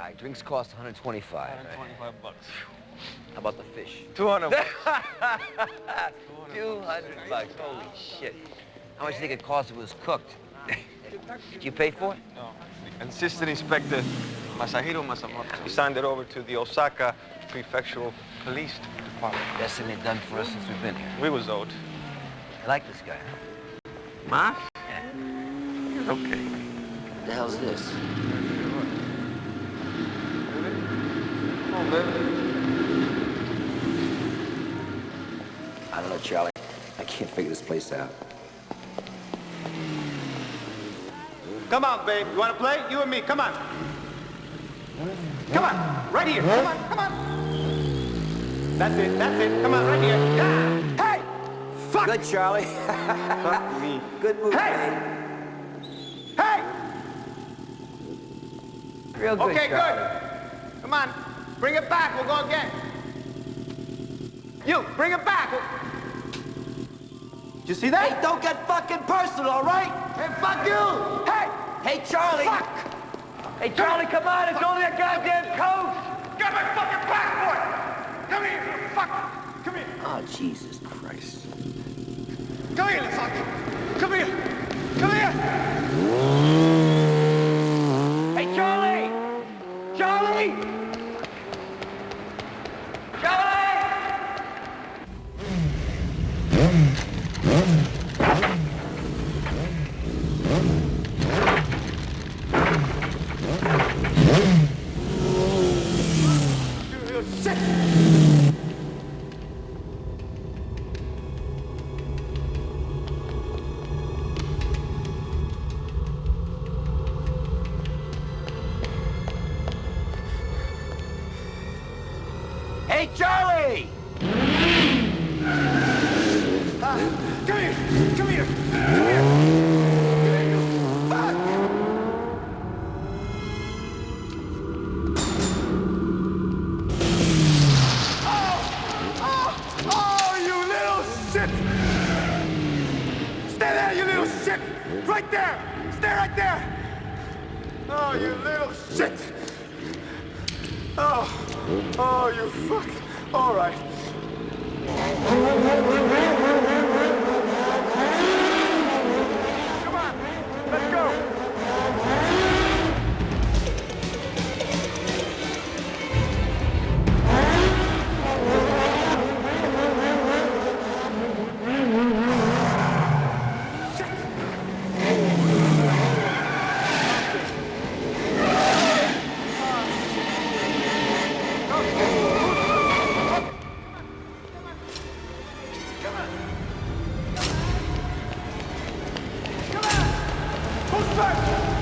right, drinks cost 125. 125 bucks. How about the fish? 200 bucks. 200 bucks, holy shit. How much do you think it cost if it was cooked? Did you pay for it? No. The Assistant Inspector Masahiro Masamoto, he signed it over to the Osaka Prefectural Police Department. Best thing they've done for us since we've been here. We was owed. I like this guy, huh? Ma? Yeah. He's okay. What the hell's this? Come on, baby. I don't know, Charlie. I can't figure this place out. Come on, babe. You want to play? You and me. Come on. Come on. Right here. Come on. Come on. That's it. That's it. Come on. Right here. Yeah. Hey! Fuck! Good, Charlie. Fuck me. Good move, hey! Hey! Real good, okay, Charlie. good. Come on. Bring it back. We'll go again. You, bring it back. Did you see that? Hey, don't get fucking personal, all right? Hey, fuck you! Hey! Hey, Charlie! Fuck! Hey, Charlie, come on, it's only a goddamn coat! Get my fucking passport! Come here, you fuck! Come here! Oh, Jesus Christ. Come here, you fuck! Come here! Come here! Hey, Charlie! Charlie! Charlie! Hey, Charlie! Come here! Come here! Come here! Fuck! Oh, you little shit! Stay there, you little shit! Right there! Stay right there! Oh, you little shit! Oh, you fuck. All right. Come on, let's go. Who's first?